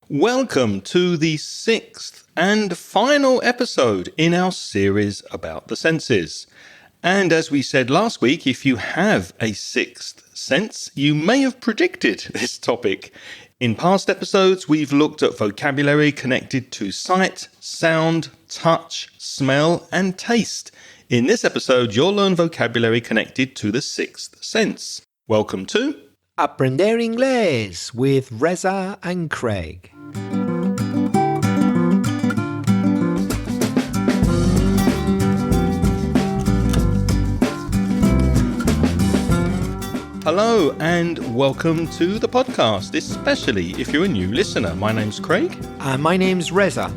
Welcome to the sixth and final episode in our series about the senses. And as we said last week, if you have a sixth sense, you may have predicted this topic. In past episodes, we've looked at vocabulary connected to sight, sound, touch, smell, and taste. In this episode, you'll learn vocabulary connected to the sixth sense. Welcome to Aprender Inglés with Reza and Craig. Hello and welcome to the podcast, especially if you're a new listener. My name's Craig. And my name's Reza.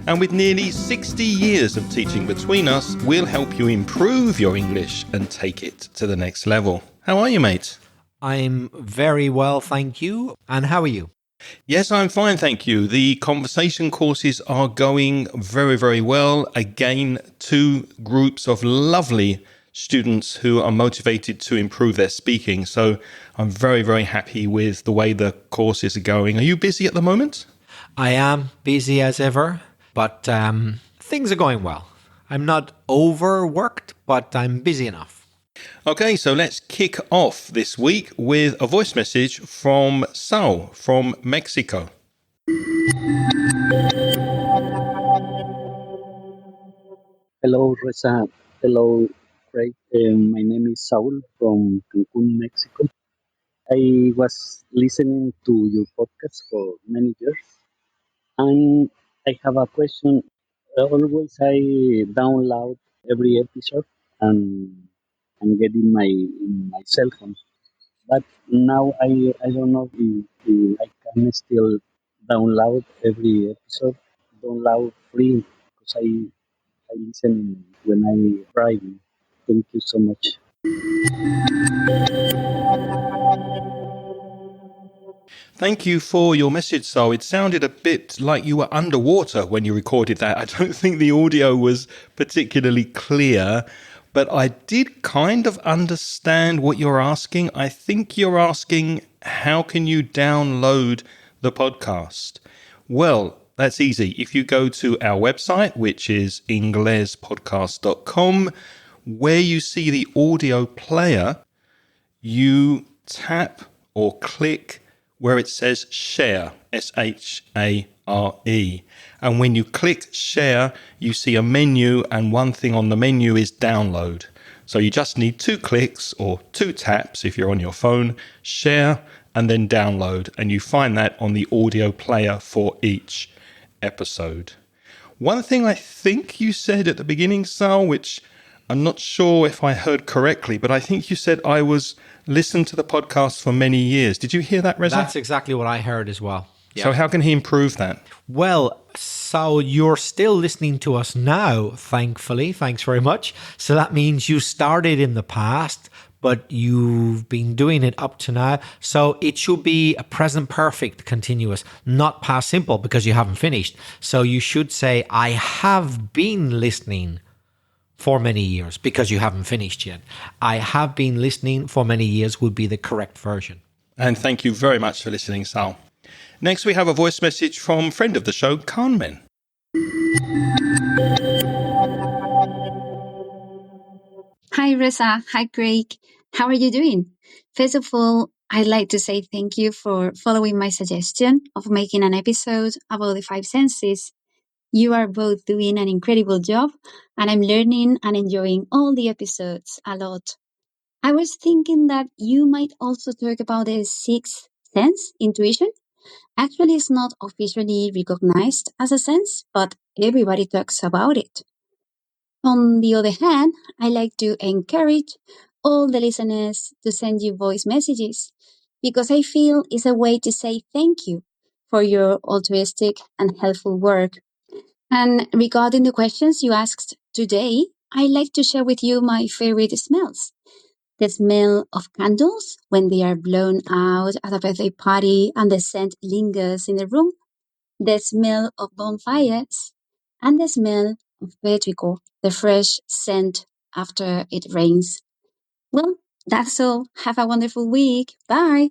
And with nearly 60 years of teaching between us, we'll help you improve your English and take it to the next level. How are you, mate? I'm very well, thank you. And how are you? Yes, I'm fine, thank you. The conversation courses are going very, very well. Again, two groups of lovely students who are motivated to improve their speaking. So I'm very, very happy with the way the courses are going. Are you busy at the moment? I am busy as ever, but things are going well. I'm not overworked, but I'm busy enough. Okay, so let's kick off this week with a voice message from Saul from Mexico. Hello, Reza. Hello, Craig. My name is Saul from Cancun, Mexico. I was listening to your podcast for many years, and I have a question. Always I download every episode and get in my cell phone. But now I don't know if I can still download every episode, download free because I listen when I'm driving. Thank you so much. Thank you for your message, Saul. It sounded a bit like you were underwater when you recorded that. I don't think the audio was particularly clear, but I did kind of understand what you're asking. I think you're asking, how can you download the podcast? Well, that's easy. If you go to our website, which is inglespodcast.com, where you see the audio player, you tap or click where it says share, S-H-A-R-E. And when you click share, you see a menu, and one thing on the menu is download. So you just need 2 clicks or 2 taps if you're on your phone, share, and then download. And you find that on the audio player for each episode. One thing I think you said at the beginning, Sal, which I'm not sure if I heard correctly, but I think you said I was listened to the podcast for many years. Did you hear that, Reza? That's exactly what I heard as well. Yeah. So how can he improve that? Well, so you're still listening to us now, thankfully. Thanks very much. So that means you started in the past, but you've been doing it up to now. So it should be a present perfect continuous, not past simple because you haven't finished. So you should say, I have been listening for many years because you haven't finished yet. I have been listening for many years would be the correct version. And thank you very much for listening, Sal. Next, we have a voice message from friend of the show, Carmen. Hi, Reza. Hi, Craig. How are you doing? First of all, I'd like to say thank you for following my suggestion of making an episode about the 5 senses. You are both doing an incredible job, and I'm learning and enjoying all the episodes a lot. I was thinking that you might also talk about the 6th sense, intuition. Actually, it's not officially recognized as a sense, but everybody talks about it. On the other hand, I like to encourage all the listeners to send you voice messages because I feel it's a way to say thank you for your altruistic and helpful work. And regarding the questions you asked today, I'd like to share with you my favorite smells. The smell of candles when they are blown out at a birthday party and the scent lingers in the room. The smell of bonfires and the smell of petrichor, the fresh scent after it rains. Well, that's all. Have a wonderful week. Bye.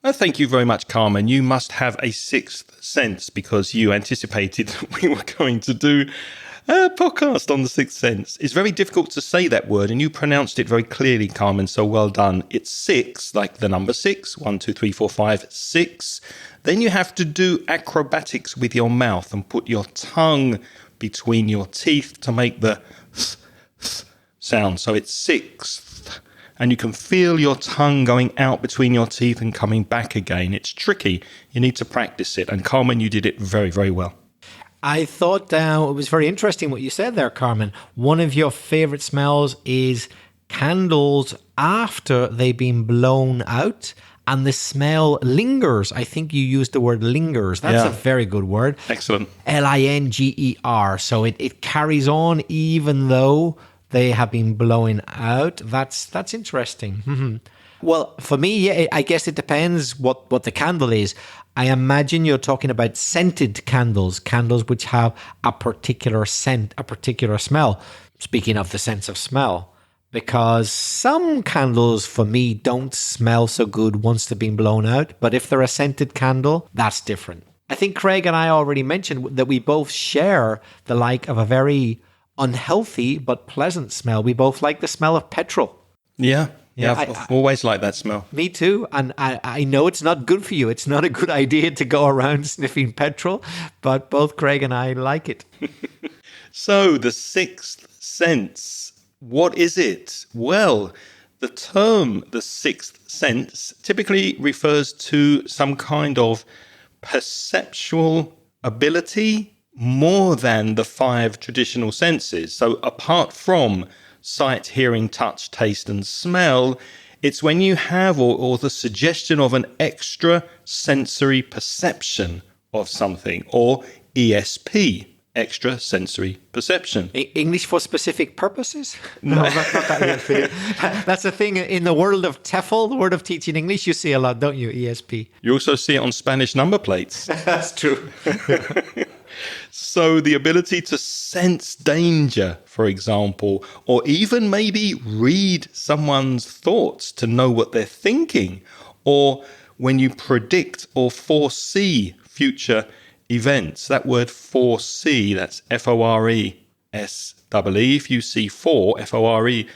Thank you very much, Carmen. You must have a sixth sense because you anticipated that we were going to do a podcast on the sixth sense. It's very difficult to say that word, and you pronounced it very clearly, Carmen, so well done. It's six, like the number six, 1, 2, 3, 4, 5, 6. Then you have to do acrobatics with your mouth and put your tongue between your teeth to make the sound. So it's sixth. And you can feel your tongue going out between your teeth and coming back again. It's tricky. You need to practice it. And Carmen, you did it very, very well. I thought it was very interesting what you said there, Carmen. One of your favorite smells is candles after they've been blown out and the smell lingers. I think you used the word lingers. That's a very good word. Excellent. Linger. So it carries on even though they have been blowing out. That's interesting. Mm-hmm. Well, for me, I guess it depends what the candle is. I imagine you're talking about scented candles which have a particular scent, a particular smell. Speaking of the sense of smell, because some candles for me don't smell so good once they've been blown out. But if they're a scented candle, that's different. I think Craig and I already mentioned that we both share the like of a very unhealthy but pleasant smell. We both like the smell of petrol. Yeah, I've always liked that smell. Me too. And I know it's not good for you. It's not a good idea to go around sniffing petrol, but both Craig and I like it. So the sixth sense, what is it? Well, the term the sixth sense typically refers to some kind of perceptual ability more than the 5 traditional senses. So apart from sight, hearing, touch, taste, and smell, it's when you have or the suggestion of an extra sensory perception of something, or ESP, extra sensory perception. English for specific purposes? No, not that yet. That's a thing in the world of TEFL, the word of teaching English, you see a lot, don't you, ESP? You also see it on Spanish number plates. That's true. So the ability to sense danger, for example, or even maybe read someone's thoughts to know what they're thinking, or when you predict or foresee future events. That word foresee, that's F-O-R-E-S-E-E. If you see for, F-O-R-E,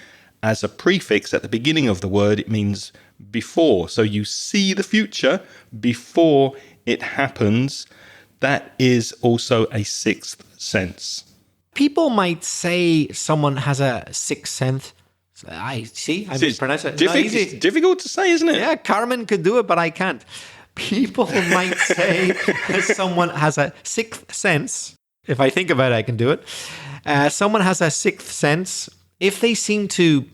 as a prefix at the beginning of the word, it means before. So you see the future before it happens. That is also a sixth sense. People might say someone has a sixth sense. I mispronounce it. It's difficult to say, isn't it? Yeah, Carmen could do it, but I can't. People might say someone has a sixth sense. If I think about it, I can do it. Someone has a sixth sense if they seem to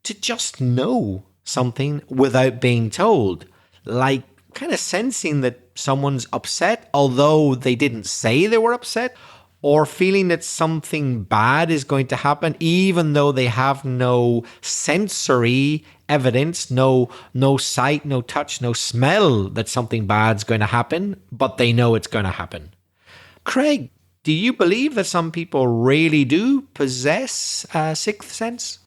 just know something without being told. Like kind of sensing that someone's upset, although they didn't say they were upset, or feeling that something bad is going to happen, even though they have no sensory evidence, no sight, no touch, no smell that something bad's going to happen, but they know it's going to happen. Craig, do you believe that some people really do possess a sixth sense?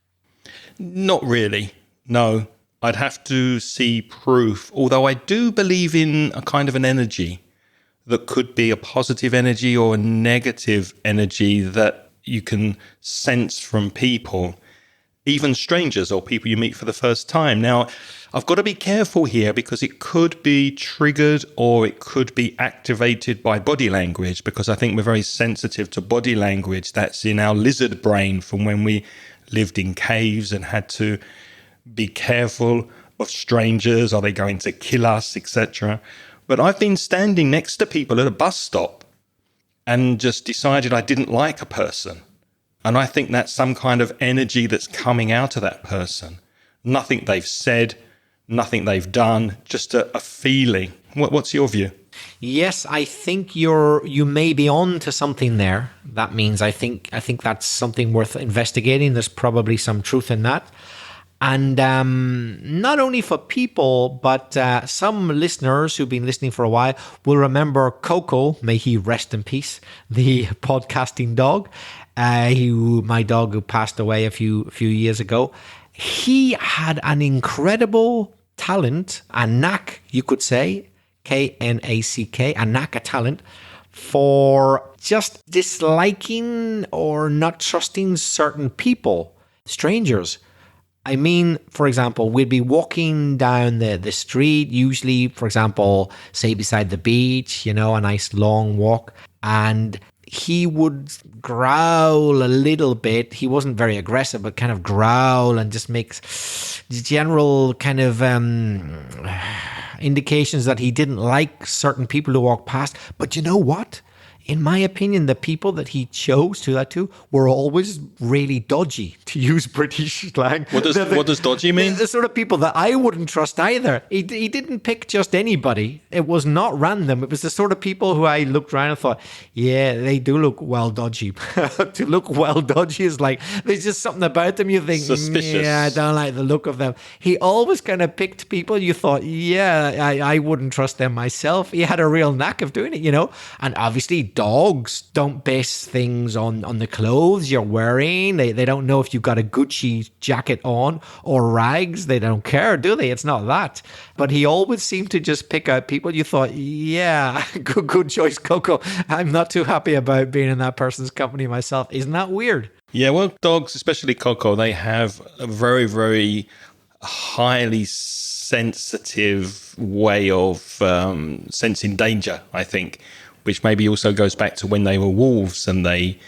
Not really, no. I'd have to see proof, although I do believe in a kind of an energy that could be a positive energy or a negative energy that you can sense from people, even strangers or people you meet for the first time. Now, I've got to be careful here because it could be triggered or it could be activated by body language, because I think we're very sensitive to body language. That's in our lizard brain from when we lived in caves and had to be careful of strangers. Are they going to kill us, etc.? But I've been standing next to people at a bus stop and just decided I didn't like a person. And I think that's some kind of energy that's coming out of that person. Nothing they've said, nothing they've done, just a feeling. What's your view? Yes, I think you may be on to something there. That means I think that's something worth investigating. There's probably some truth in that. And not only for people, but some listeners who've been listening for a while will remember Coco, may he rest in peace, the podcasting dog, my dog who passed away a few years ago. He had an incredible talent, a knack, you could say, Knack, a knack, a talent, for just disliking or not trusting certain people, strangers. I mean, for example, we'd be walking down the street, usually, for example, say beside the beach, a nice long walk, and he would growl a little bit. He wasn't very aggressive, but kind of growl and just makes general kind of indications that he didn't like certain people who walk past. But you know what? In my opinion, the people that he chose to that to were always really dodgy, to use British slang. What does dodgy mean? The sort of people that I wouldn't trust either. He didn't pick just anybody. It was not random. It was the sort of people who I looked around and thought, yeah, they do look well dodgy. To look well dodgy is like, there's just something about them you think, suspicious. yeah, I don't like the look of them. He always kind of picked people you thought, yeah, I wouldn't trust them myself. He had a real knack of doing it, And obviously, dogs don't base things on the clothes you're wearing. They don't know if you've got a Gucci jacket on or rags. They don't care, do they? It's not that. But he always seemed to just pick out people you thought, yeah, good choice, Coco. I'm not too happy about being in that person's company myself. Isn't that weird? Yeah, well, dogs, especially Coco, they have a very, very highly sensitive way of sensing danger, I think, which maybe also goes back to when they were wolves and they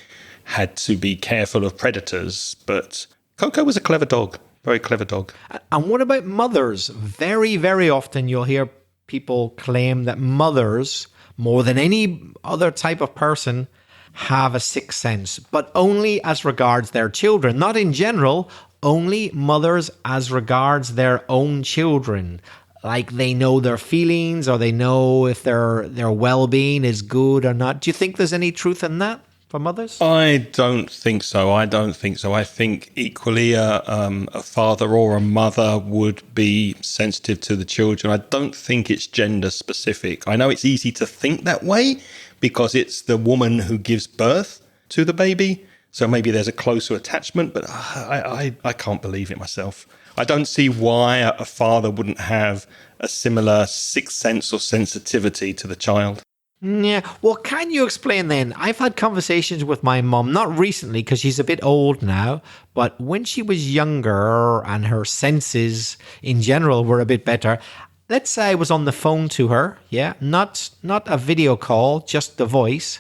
had to be careful of predators. But Coco was a clever dog, very clever dog. And what about mothers? Very, very often you'll hear people claim that mothers, more than any other type of person, have a sixth sense, but only as regards their children, not in general, only mothers as regards their own children. Like they know their feelings or they know if their well-being is good or not. Do you think there's any truth in that for mothers? I don't think so. I think equally a father or a mother would be sensitive to the children. I don't think it's gender specific. I know it's easy to think that way because it's the woman who gives birth to the baby. So maybe there's a closer attachment, but I can't believe it myself. I don't see why a father wouldn't have a similar sixth sense or sensitivity to the child. Yeah, well, can you explain then? I've had conversations with my mom, not recently because she's a bit old now, but when she was younger and her senses in general were a bit better. Let's say I was on the phone to her, yeah, not a video call, just the voice,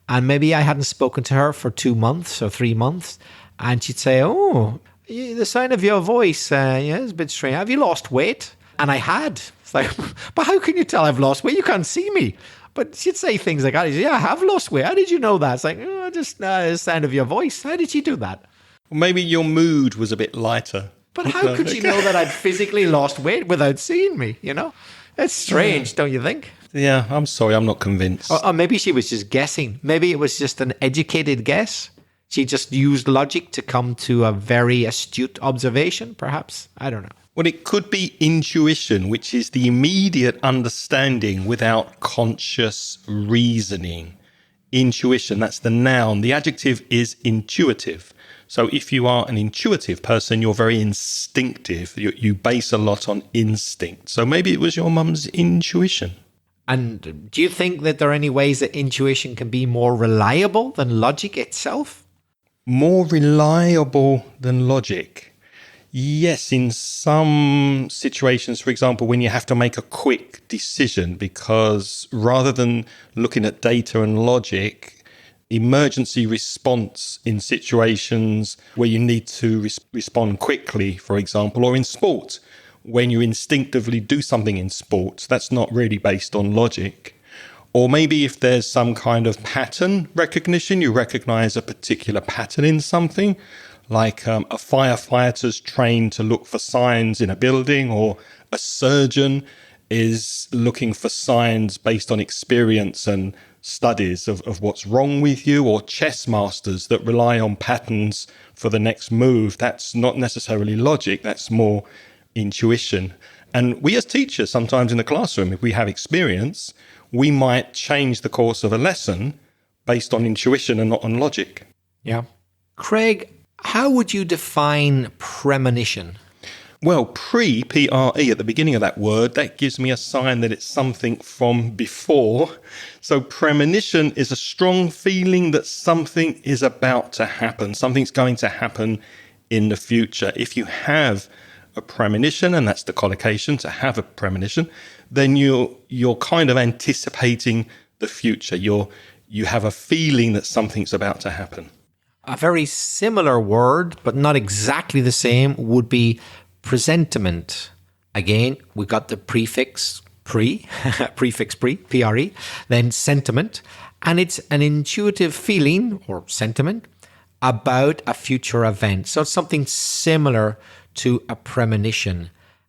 and maybe I hadn't spoken to her for 2 months or 3 months, and she'd say, oh, the sound of your voice, it's a bit strange. Have you lost weight? And I had. It's like, but how can you tell I've lost weight? You can't see me. But she'd say things like that. Yeah, I have lost weight. How did you know that? It's like, just the sound of your voice. How did she do that? Well, maybe your mood was a bit lighter. But how could she know that I'd physically lost weight without seeing me, It's strange, don't you think? Yeah, I'm sorry, I'm not convinced. Or maybe she was just guessing. Maybe it was just an educated guess. She just used logic to come to a very astute observation, perhaps. I don't know. Well, it could be intuition, which is the immediate understanding without conscious reasoning. Intuition, that's the noun. The adjective is intuitive. So if you are an intuitive person, you're very instinctive. You base a lot on instinct. So maybe it was your mum's intuition. And do you think that there are any ways that intuition can be more reliable than logic itself? More reliable than logic? Yes, in some situations, for example, when you have to make a quick decision, because rather than looking at data and logic, emergency response in situations where you need to respond quickly, for example, or in sport, when you instinctively do something in sport, that's not really based on logic. Or maybe if there's some kind of pattern recognition, you recognize a particular pattern in something, like a firefighter's trained to look for signs in a building, or a surgeon is looking for signs based on experience and studies of what's wrong with you, or chess masters that rely on patterns for the next move. That's not necessarily logic, that's more intuition. And we as teachers, sometimes in the classroom, if we have experience, we might change the course of a lesson based on intuition and not on logic. Yeah. Craig, how would you define premonition? Well, P-R-E, at the beginning of that word, that gives me a sign that it's something from before. So premonition is a strong feeling that something is about to happen. Something's going to happen in the future. If you have a premonition, and that's the collocation, to have a premonition, then you're kind of anticipating the future. You have a feeling that something's about to happen. A very similar word, but not exactly the same, would be presentiment. Again, we got the prefix prefix pre, P-R-E, then sentiment, and it's an intuitive feeling or sentiment about a future event. So it's something similar to a premonition.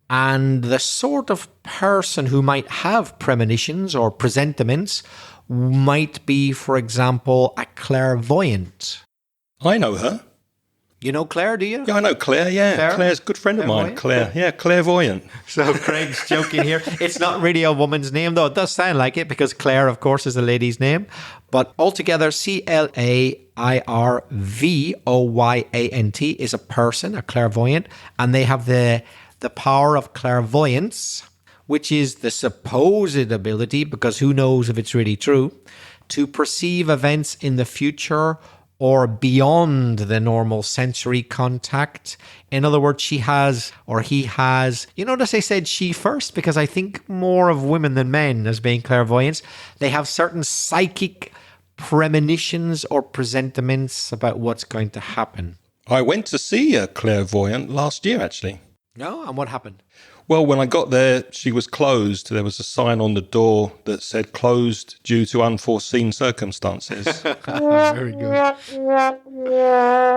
And the sort of person who might have premonitions or presentiments might be, for example, a clairvoyant. I know her. You know Claire, do you? Yeah, I know Claire, yeah. Claire? Claire's a good friend of mine, Clairvoyant? Claire. Yeah, clairvoyant. So Craig's joking here. It's not really a woman's name, though. It does sound like it because Claire, of course, is a lady's name. But altogether, CLAIRVOYANT is a person, a clairvoyant, and they have the power of clairvoyance, which is the supposed ability, because who knows if it's really true, to perceive events in the future or beyond the normal sensory contact. In other words, she has, or he has, you notice I said she first, because I think more of women than men as being clairvoyants. They have certain psychic premonitions or presentiments about what's going to happen. I went to see a clairvoyant last year, actually. No? And what happened? Well, when I got there, she was closed. There was a sign on the door that said closed due to unforeseen circumstances. Very good.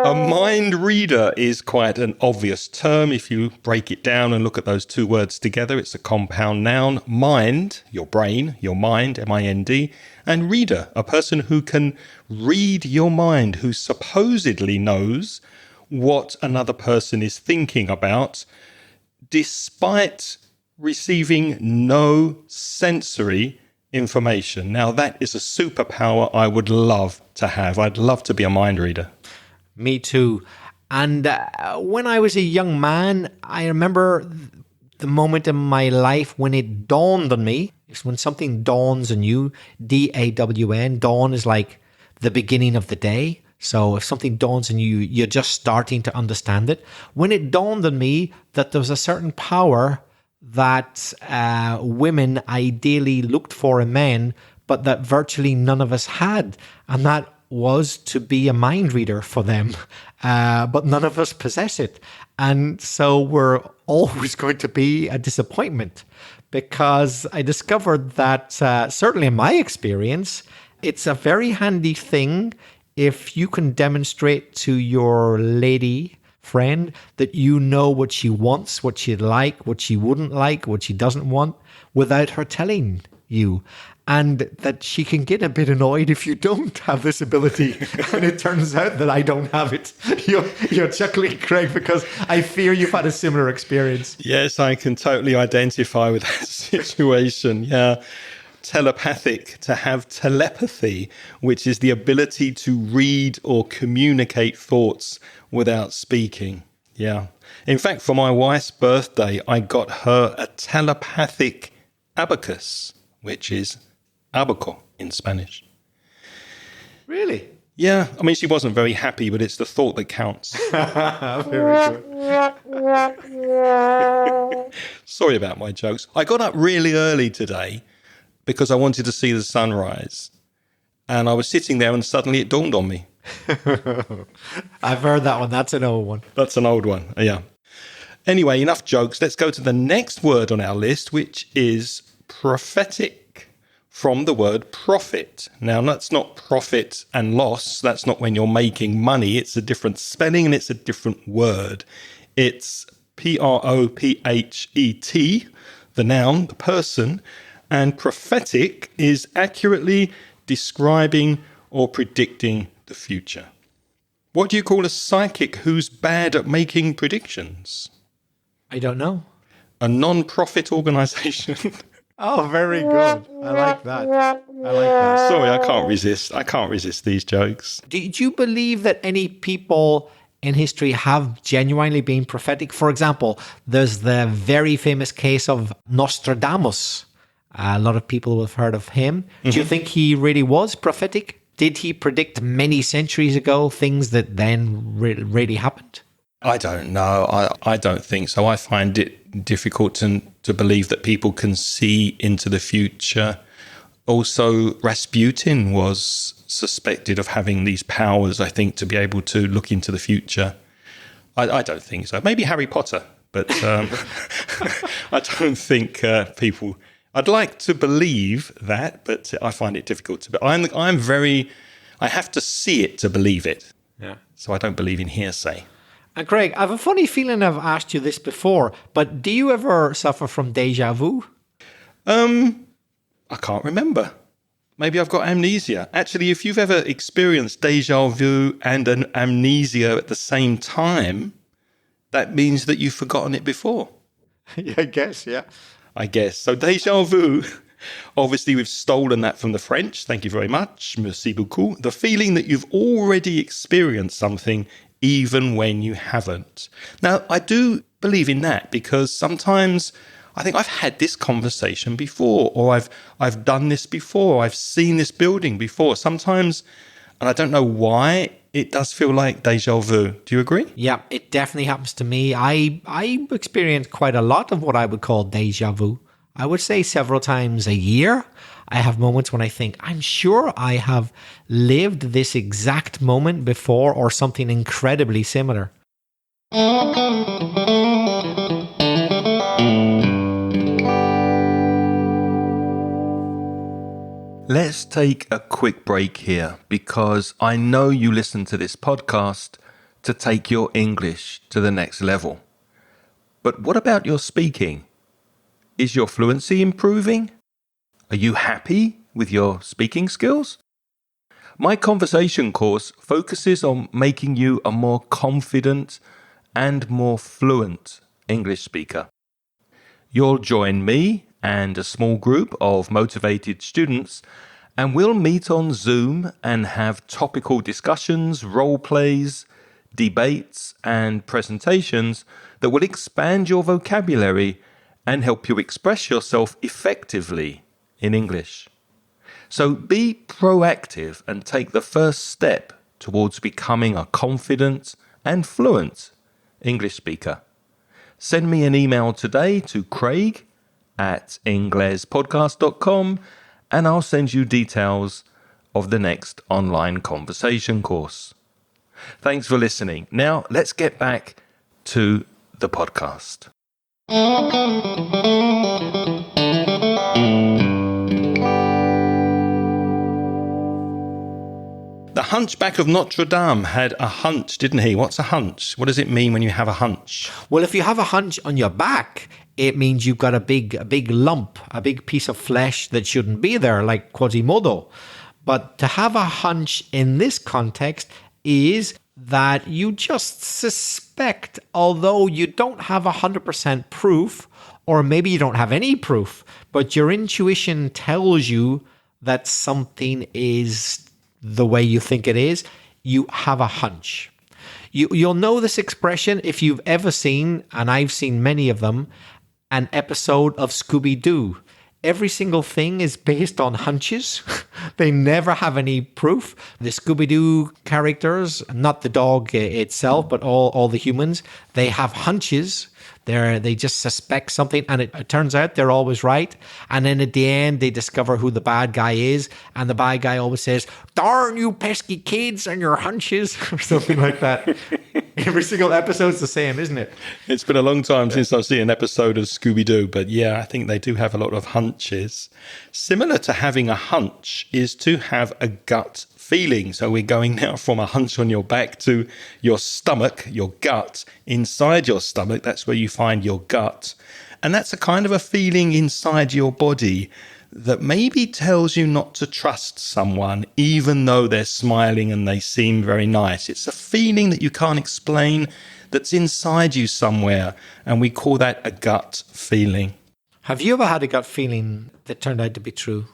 A mind reader is quite an obvious term. If you break it down and look at those two words together, it's a compound noun. Mind, your brain, your mind, M-I-N-D, and reader, a person who can read your mind, who supposedly knows what another person is thinking about, despite receiving no sensory information. Now, that is a superpower I would love to have. I'd love to be a mind reader. Me too. And when I was a young man, I remember the moment in my life when it dawned on me. It's when something dawns on you, D-A-W-N. Dawn is like the beginning of the day. So if something dawns on you, you're just starting to understand it. When it dawned on me that there was a certain power that women ideally looked for in men, but that virtually none of us had, and that was to be a mind reader for them, but none of us possess it. And so we're always going to be a disappointment, because I discovered that, certainly in my experience, it's a very handy thing if you can demonstrate to your lady friend that you know what she wants, what she'd like, what she wouldn't like, what she doesn't want, without her telling you. And that she can get a bit annoyed if you don't have this ability. And it turns out that I don't have it. You're chuckling, Craig, because I fear you've had a similar experience. Yes, I can totally identify with that situation. Yeah. Telepathic, to have telepathy, which is the ability to read or communicate thoughts without speaking. Yeah. In fact, for my wife's birthday, I got her a telepathic abacus, which is abaco in Spanish. Really? Yeah. I mean, she wasn't very happy, but it's the thought that counts. Very good. Sorry about my jokes. I got up really early today because I wanted to see the sunrise. And I was sitting there and suddenly it dawned on me. I've heard that one. That's an old one. That's an old one, yeah. Anyway, enough jokes. Let's go to the next word on our list, which is prophetic, from the word profit. Now, that's not profit and loss. That's not when you're making money. It's a different spelling and it's a different word. It's P-R-O-P-H-E-T, the noun, the person, and prophetic is accurately describing or predicting the future. What do you call a psychic who's bad at making predictions? I don't know. A non-profit organization. Oh, very good. I like that. I like that. Sorry, I can't resist. I can't resist these jokes. Did you believe that any people in history have genuinely been prophetic. For example, there's the very famous case of Nostradamus. A lot of people have heard of him. Do you think he really was prophetic? Did he predict many centuries ago things that then really happened? I don't know. I don't think so. I find it difficult to believe that people can see into the future. Also, Rasputin was suspected of having these powers, I think, to be able to look into the future. I don't think so. Maybe Harry Potter, but I don't think people... I'd like to believe that, but I find it difficult to... I have to see it to believe it. Yeah. So I don't believe in hearsay. And Craig, I have a funny feeling I've asked you this before, but do you ever suffer from deja vu? I can't remember. Maybe I've got amnesia. Actually, if you've ever experienced deja vu and an amnesia at the same time, that means that you've forgotten it before. Yeah, I guess, yeah. I guess. So deja vu, obviously we've stolen that from the French. Thank you very much. Merci beaucoup. The feeling that you've already experienced something even when you haven't. Now, I do believe in that because sometimes I think I've had this conversation before, or I've done this before, I've seen this building before. Sometimes, and I don't know why, it does feel like deja vu. Do you agree? Yeah, it definitely happens to me. I experience quite a lot of what I would call deja vu. I would say several times a year. I have moments when I think, I'm sure I have lived this exact moment before or something incredibly similar. Let's take a quick break here because I know you listen to this podcast to take your English to the next level. But what about your speaking? Is your fluency improving? Are you happy with your speaking skills? My conversation course focuses on making you a more confident and more fluent English speaker. You'll join me and a small group of motivated students, and we'll meet on Zoom and have topical discussions, role plays, debates, and presentations that will expand your vocabulary and help you express yourself effectively in English. So be proactive and take the first step towards becoming a confident and fluent English speaker. Send me an email today to craig@inglespodcast.com and I'll send you details of the next online conversation course. Thanks for listening. Now let's get back to the podcast. The Hunchback of Notre Dame had a hunch, didn't he? What's a hunch? What does it mean when you have a hunch? Well, if you have a hunch on your back, it means you've got a big lump, a big piece of flesh that shouldn't be there, like Quasimodo. But to have a hunch in this context is that you just suspect, although you don't have 100% proof, or maybe you don't have any proof, but your intuition tells you that something is the way you think it is. You have a hunch. You'll know this expression if you've ever seen, and I've seen many of them, an episode of Scooby-Doo. Every single thing is based on hunches. They never have any proof. The Scooby-Doo characters, not the dog itself, but all the humans, they have hunches. They just suspect something, and it turns out they're always right. And then at the end, they discover who the bad guy is, and the bad guy always says, "Darn you pesky kids and your hunches," or something like that. Every single episode's the same, isn't it? It's been a long time since I've seen an episode of Scooby-Doo, but yeah, I think they do have a lot of hunches. Similar to having a hunch is to have a gut feeling. So we're going now from a hunch on your back to your stomach, your gut, inside your stomach. That's where you find your gut. And that's a kind of a feeling inside your body that maybe tells you not to trust someone, even though they're smiling and they seem very nice. It's a feeling that you can't explain that's inside you somewhere. And we call that a gut feeling. Have you ever had a gut feeling that turned out to be true?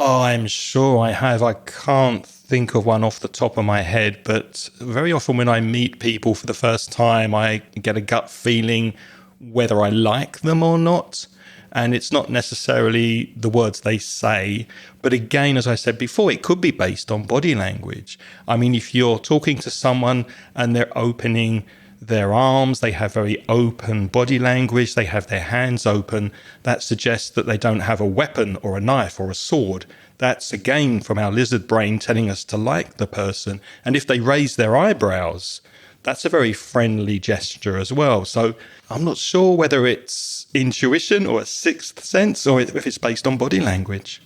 I'm sure I have. I can't think of one off the top of my head, but very often when I meet people for the first time, I get a gut feeling whether I like them or not. And it's not necessarily the words they say. But again, as I said before, it could be based on body language. I mean, if you're talking to someone and they're opening their arms, they have very open body language, they have their hands open, that suggests that they don't have a weapon or a knife or a sword. That's again from our lizard brain telling us to like the person. And if they raise their eyebrows, that's a very friendly gesture as well. So I'm not sure whether it's intuition or a sixth sense or if it's based on body language.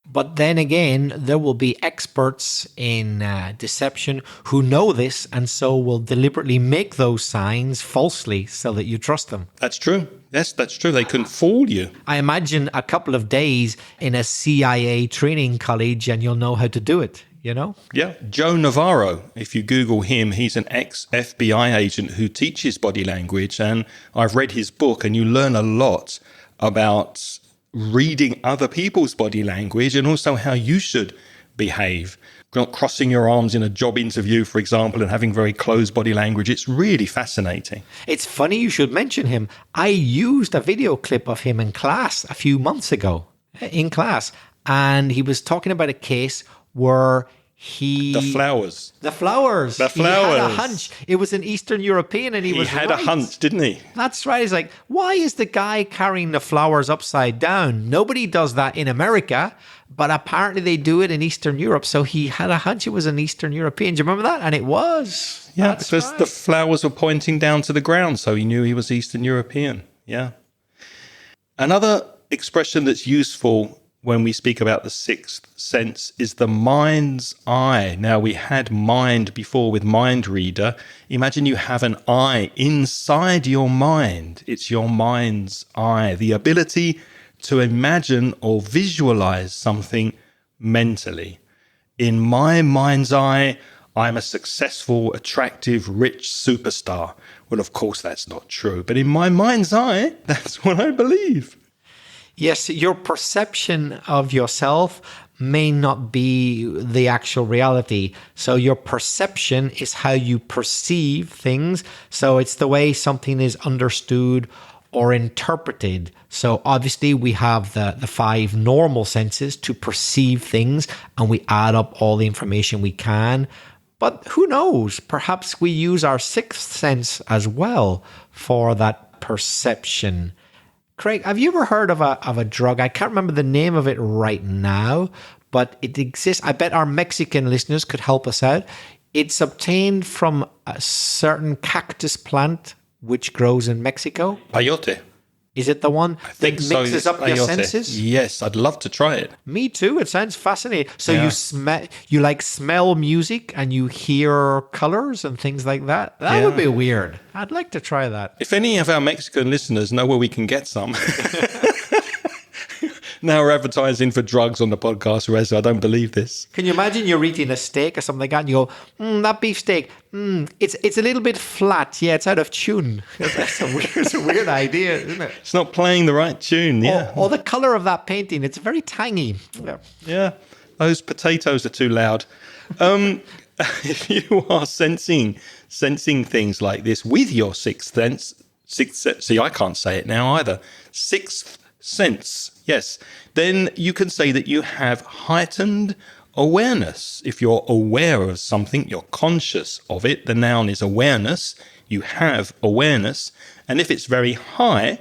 But then again, there will be experts in deception who know this and so will deliberately make those signs falsely so that you trust them. That's true. Yes, that's true. They can fool you. I imagine a couple of days in a CIA training college and you'll know how to do it, you know? Yeah. Joe Navarro, if you Google him, he's an ex-FBI agent who teaches body language. And I've read his book and you learn a lot about reading other people's body language and also how you should behave. Not crossing your arms in a job interview, for example, and having very closed body language. It's really fascinating. It's funny you should mention him. I used a video clip of him in class a few months ago, in class, and he was talking about a case where The flowers. The flowers. The flowers. He had a hunch. It was an Eastern European and he was had right. a hunch, didn't he? That's right. He's like, why is the guy carrying the flowers upside down? Nobody does that in America, but apparently they do it in Eastern Europe. So he had a hunch it was an Eastern European. Do you remember that? And it was. Yeah, That's because right. the flowers were pointing down to the ground, so he knew he was Eastern European. Yeah. Another expression that's useful when we speak about the sixth sense is the mind's eye. Now, we had mind before with mind reader. Imagine you have an eye inside your mind. It's your mind's eye, the ability to imagine or visualize something mentally. In my mind's eye, I'm a successful, attractive, rich superstar. Well, of course, that's not true. But in my mind's eye, that's what I believe. Yes, your perception of yourself may not be the actual reality. So your perception is how you perceive things. So it's the way something is understood or interpreted. So obviously we have the five normal senses to perceive things, and we add up all the information we can. But who knows? Perhaps we use our sixth sense as well for that perception. Craig, have you ever heard of a drug? I can't remember the name of it right now, but it exists. I bet our Mexican listeners could help us out. It's obtained from a certain cactus plant which grows in Mexico. Peyote. Is it the one that mixes up your senses? Yes, I'd love to try it. Me too. It sounds fascinating. So Yeah. you smell music and you hear colors and things like that. That would be weird. I'd like to try that. If any of our Mexican listeners know where we can get some. Now we're advertising for drugs on the podcast, Reza. I don't believe this. Can you imagine you're eating a steak or something like that and you go, that beef steak, it's a little bit flat. Yeah, it's out of tune. It's a weird idea, isn't it? It's not playing the right tune, yeah. Or the color of that painting, it's very tangy. Yeah. Yeah, those potatoes are too loud. If you are sensing things like this with your sixth sense, see, I can't say it now either. Sixth sense, yes. Then you can say that you have heightened awareness. If you're aware of something, you're conscious of it. The noun is awareness. You have awareness. And if it's very high,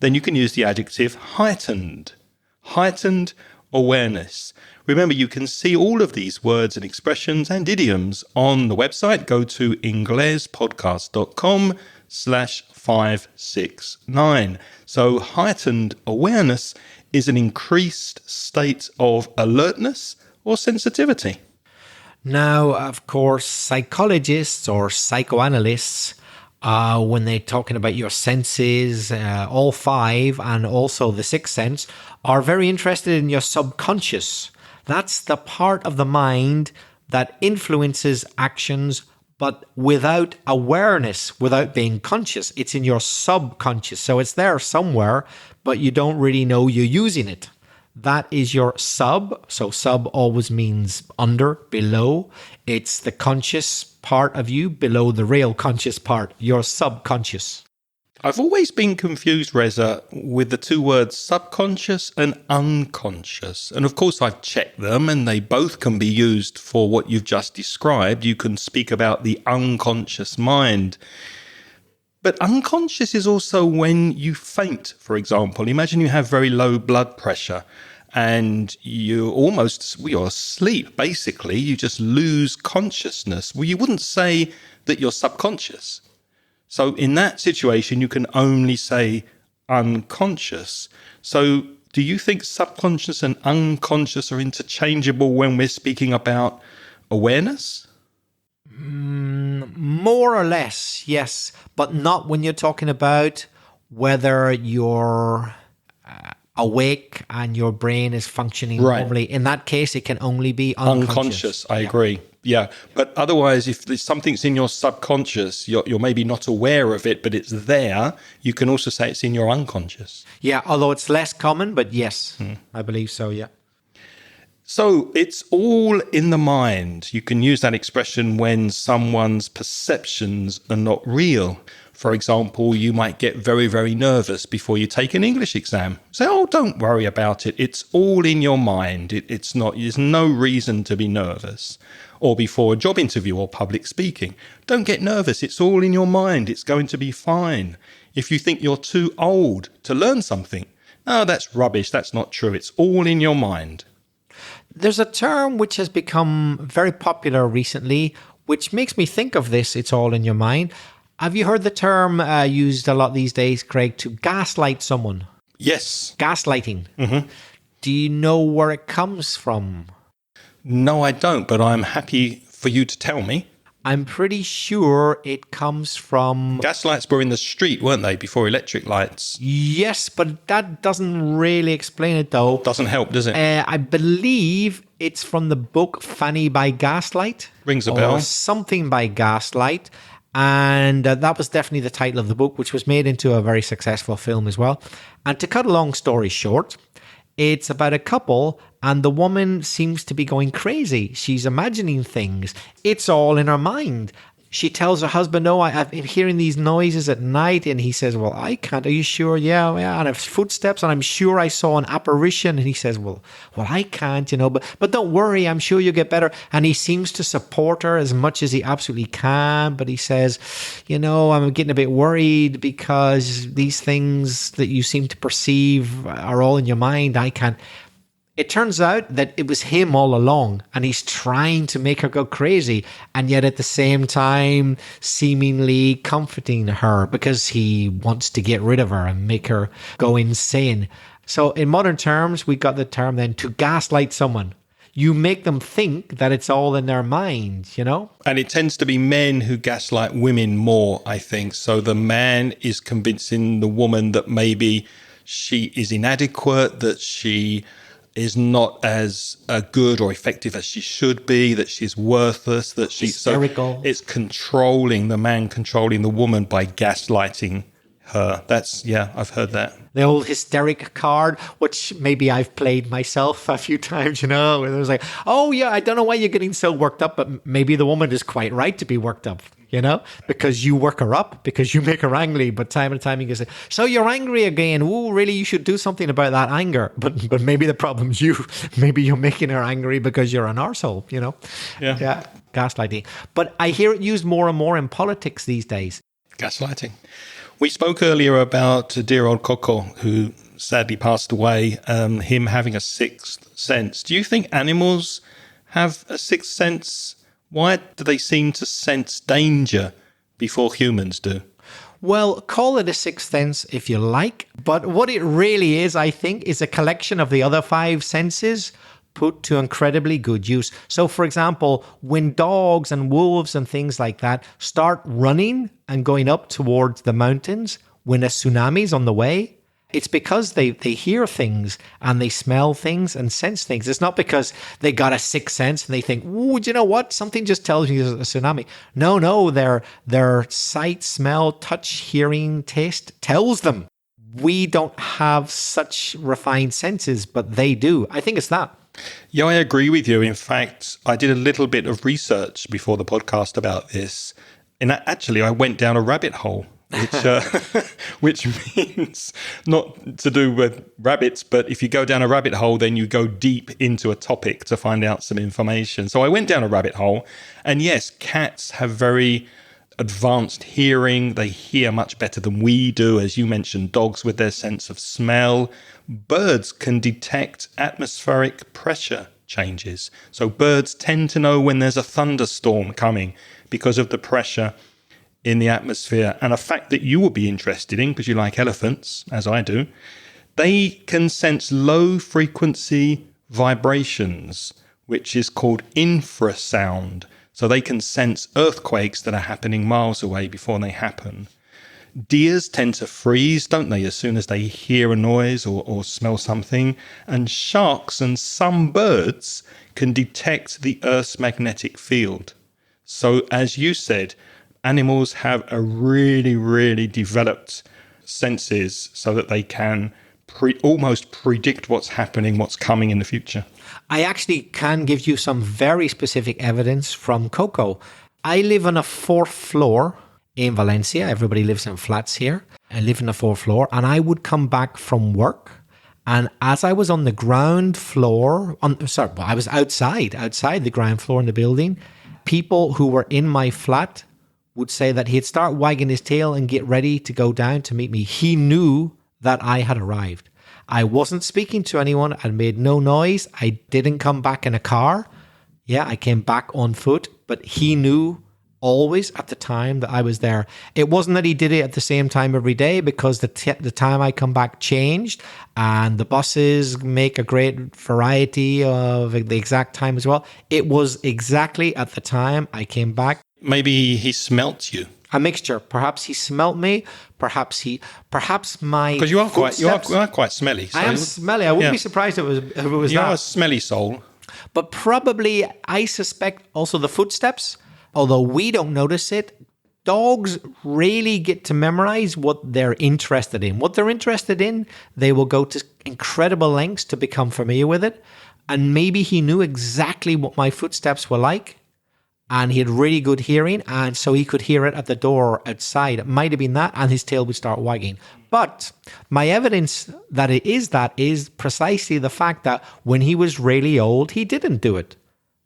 then you can use the adjective heightened. Heightened awareness. Remember, you can see all of these words and expressions and idioms on the website. Go to inglespodcast.com/569. So heightened awareness is an increased state of alertness or sensitivity. Now, of course, psychologists or psychoanalysts, when they're talking about your senses, all five, and also the sixth sense, are very interested in your subconscious. That's the part of the mind that influences actions, but without awareness, without being conscious. It's in your subconscious. So it's there somewhere, but you don't really know you're using it. That is your sub. So sub always means under, below. It's the conscious part of you below the real conscious part, your subconscious. I've always been confused, Reza, with the two words subconscious and unconscious. And of course, I've checked them and they both can be used for what you've just described. You can speak about the unconscious mind. But unconscious is also when you faint, for example. Imagine you have very low blood pressure and you're asleep, basically. You just lose consciousness. Well, you wouldn't say that you're subconscious. So in that situation, you can only say unconscious. So do you think subconscious and unconscious are interchangeable when we're speaking about awareness? More or less, yes, but not when you're talking about whether you're awake and your brain is functioning normally. In that case, it can only be unconscious. I agree. Yeah. But otherwise, if there's something's in your subconscious, you're maybe not aware of it, but it's there, you can also say it's in your unconscious. Yeah, although it's less common, but yes, I believe so, yeah. So it's all in the mind. You can use that expression when someone's perceptions are not real. For example, you might get very, very nervous before you take an English exam. Say, oh, don't worry about it. It's all in your mind. There's no reason to be nervous. Or before a job interview or public speaking. Don't get nervous. It's all in your mind. It's going to be fine. If you think you're too old to learn something, no, that's rubbish. That's not true. It's all in your mind. There's a term which has become very popular recently, which makes me think of this, it's all in your mind. Have you heard the term used a lot these days, Craig, to gaslight someone? Yes. Gaslighting. Mm-hmm. Do you know where it comes from? No, I don't, but I'm happy for you to tell me. I'm pretty sure it comes from... Gaslights were in the street, weren't they, before electric lights? Yes, but that doesn't really explain it, though. Doesn't help, does it? I believe it's from the book Fanny by Gaslight. Rings a bell. Or something by Gaslight. And that was definitely the title of the book, which was made into a very successful film as well. And to cut a long story short, it's about a couple and the woman seems to be going crazy. She's imagining things. It's all in her mind. She tells her husband, no, I've been hearing these noises at night. And he says, well, I can't. Are you sure? Yeah. And it's footsteps. And I'm sure I saw an apparition. And he says, well, I can't, but don't worry. I'm sure you'll get better. And he seems to support her as much as he absolutely can. But he says, I'm getting a bit worried because these things that you seem to perceive are all in your mind. I can't. It turns out that it was him all along and he's trying to make her go crazy and yet at the same time seemingly comforting her because he wants to get rid of her and make her go insane. So in modern terms, we got the term then to gaslight someone. You make them think that it's all in their mind, And it tends to be men who gaslight women more, I think. So the man is convincing the woman that maybe she is inadequate, that she is not as good or effective as she should be, that she's worthless, that she's hysterical. So it's the man controlling the woman by gaslighting her. I've heard that. The old hysteric card, which maybe I've played myself a few times, where it was like, oh yeah, I don't know why you're getting so worked up, but maybe the woman is quite right to be worked up. Because you work her up, because you make her angry. But time and time you can say, so you're angry again. Oh, really? You should do something about that anger. But maybe the problem's you. Maybe you're making her angry because you're an arsehole, Yeah. Gaslighting. But I hear it used more and more in politics these days. Gaslighting. We spoke earlier about dear old Coco, who sadly passed away, him having a sixth sense. Do you think animals have a sixth sense? Why do they seem to sense danger before humans do? Well, call it a sixth sense if you like. But what it really is, I think, is a collection of the other five senses put to incredibly good use. So, for example, when dogs and wolves and things like that start running and going up towards the mountains when a tsunami's on the way, it's because they hear things and they smell things and sense things. It's not because they got a sixth sense and they think, ooh, do you know what? Something just tells me there's a tsunami. No, their sight, smell, touch, hearing, taste tells them we don't have such refined senses, but they do. I think it's that. Yeah, I agree with you. In fact, I did a little bit of research before the podcast about this. And actually, I went down a rabbit hole, which means not to do with rabbits, but if you go down a rabbit hole, then you go deep into a topic to find out some information. So I went down a rabbit hole. And yes, cats have very advanced hearing. They hear much better than we do. As you mentioned, dogs with their sense of smell. Birds can detect atmospheric pressure changes. So birds tend to know when there's a thunderstorm coming because of the pressure in the atmosphere. And a fact that you will be interested in, because you like elephants, as I do, they can sense low frequency vibrations, which is called infrasound. So they can sense earthquakes that are happening miles away before they happen. Deers tend to freeze, don't they, as soon as they hear a noise or smell something. And sharks and some birds can detect the Earth's magnetic field. So as you said, animals have a really, really developed senses so that they can almost predict what's happening, what's coming in the future. I actually can give you some very specific evidence from Coco. I live on a 4th floor in Valencia. Everybody lives in flats here. I live on the 4th floor, and I would come back from work. And as I was on the ground floor, I was outside the ground floor in the building, people who were in my flat would say that he'd start wagging his tail and get ready to go down to meet me. He knew that I had arrived. I wasn't speaking to anyone. I made no noise. I didn't come back in a car. Yeah, I came back on foot, but he knew always at the time that I was there. It wasn't that he did it at the same time every day, because the time I come back changed, and the buses make a great variety of the exact time as well. It was exactly at the time I came back. Maybe he smelt you. A mixture. Perhaps he smelt me. Perhaps my. Because you are quite smelly. So I am smelly. I wouldn't be surprised if it was you that. are a smelly soul. But probably, I suspect also the footsteps. Although we don't notice it, dogs really get to memorize what they're interested in. What they're interested in, they will go to incredible lengths to become familiar with it. And maybe he knew exactly what my footsteps were like. And he had really good hearing, and so he could hear it at the door outside. It might have been that, and his tail would start wagging. But my evidence that it is that is precisely the fact that when he was really old, he didn't do it.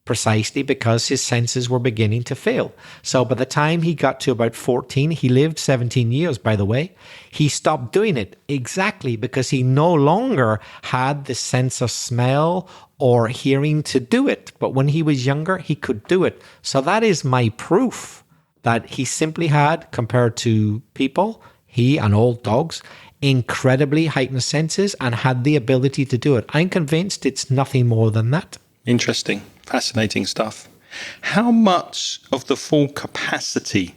Precisely because his senses were beginning to fail. So by the time he got to about 14, he lived 17 years, by the way, he stopped doing it exactly because he no longer had the sense of smell or hearing to do it. But when he was younger, he could do it. So that is my proof that he simply had, compared to people, he and all dogs, incredibly heightened senses and had the ability to do it. I'm convinced it's nothing more than that. Interesting. Fascinating stuff. How much of the full capacity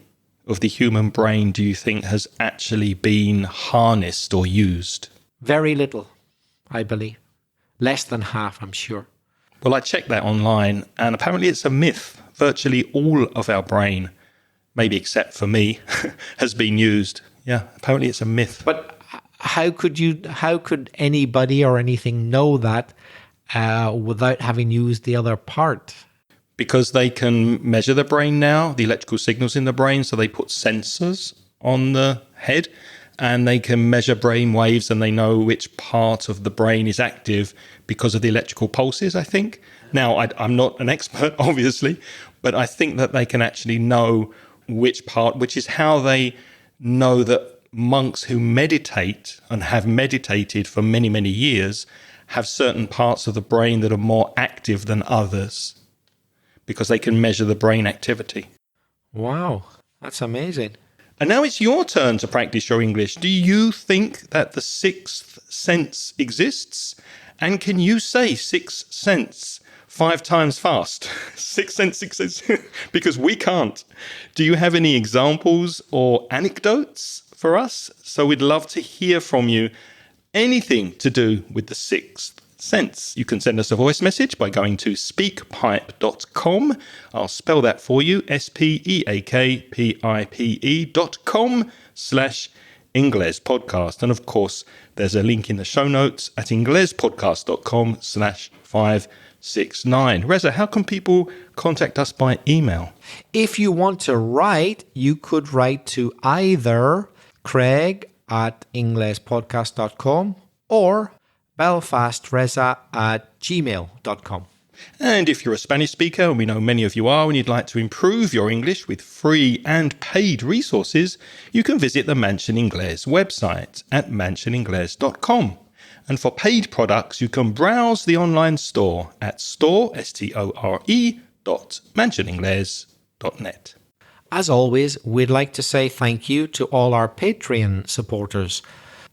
of the human brain do you think has actually been harnessed or used? Very little, I believe. Less than half, I'm sure. Well, I checked that online, and apparently it's a myth. Virtually all of our brain, maybe except for me, has been used. Yeah, apparently it's a myth. But how could anybody or anything know that without having used the other part? Because they can measure the brain now, the electrical signals in the brain, so they put sensors on the head, and they can measure brain waves, and they know which part of the brain is active because of the electrical pulses, I think. Now, I'm not an expert, obviously, but I think that they can actually know which part, which is how they know that monks who meditate and have meditated for many, many years have certain parts of the brain that are more active than others, because they can measure the brain activity. Wow, that's amazing. And now it's your turn to practice your English. Do you think that the sixth sense exists? And can you say sixth sense 5 times fast? Sixth sense, sixth sense, because we can't. Do you have any examples or anecdotes for us? So we'd love to hear from you. Anything to do with the sixth sense. You can send us a voice message by going to speakpipe.com. I'll spell that for you, speakpipe.com/English. Ingles Podcast. And of course, there's a link in the show notes at inglespodcast.com/569. Reza, how can people contact us by email? If you want to write, you could write to either craig@inglespodcast.com or belfastreza@gmail.com. And if you're a Spanish speaker, and we know many of you are, and you'd like to improve your English with free and paid resources, you can visit the Mansion Ingles website at mansioningles.com. And for paid products, you can browse the online store at store.mansioningles.net. As always, we'd like to say thank you to all our Patreon supporters.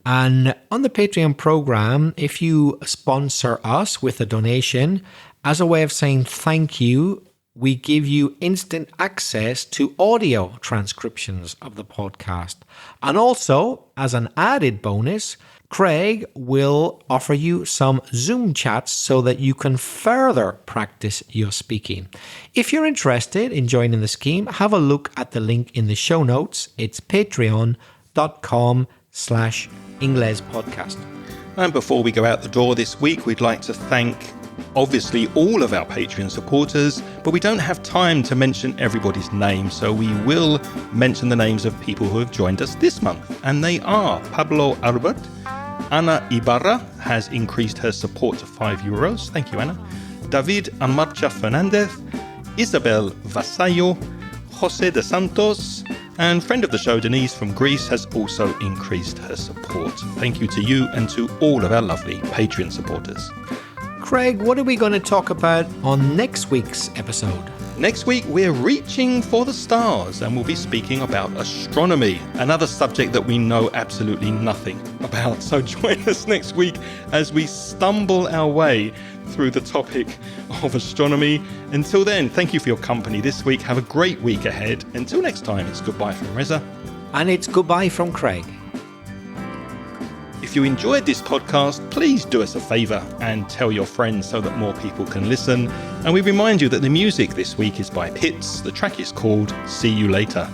And on the Patreon program, if you sponsor us with a donation, as a way of saying thank you, we give you instant access to audio transcriptions of the podcast. And also, as an added bonus, Craig will offer you some Zoom chats so that you can further practice your speaking. If you're interested in joining the scheme, have a look at the link in the show notes. It's patreon.com/Ingles Podcast. And before we go out the door this week, we'd like to thank obviously all of our Patreon supporters, but we don't have time to mention everybody's name, so we will mention the names of people who have joined us this month. And they are Pablo Albert, Ana Ibarra has increased her support to €5. Thank you, Ana. David Amarcha Fernandez, Isabel Vasallo, Jose de Santos, and friend of the show, Denise from Greece, has also increased her support. Thank you to you and to all of our lovely Patreon supporters. Craig, what are we going to talk about on next week's episode? Next week, we're reaching for the stars and we'll be speaking about astronomy, another subject that we know absolutely nothing about. So join us next week as we stumble our way through the topic of astronomy. Until then, thank you for your company this week. Have a great week ahead. Until next time, it's goodbye from Reza. And it's goodbye from Craig. If you enjoyed this podcast, please do us a favour and tell your friends so that more people can listen. And we remind you that the music this week is by Pitts. The track is called See You Later.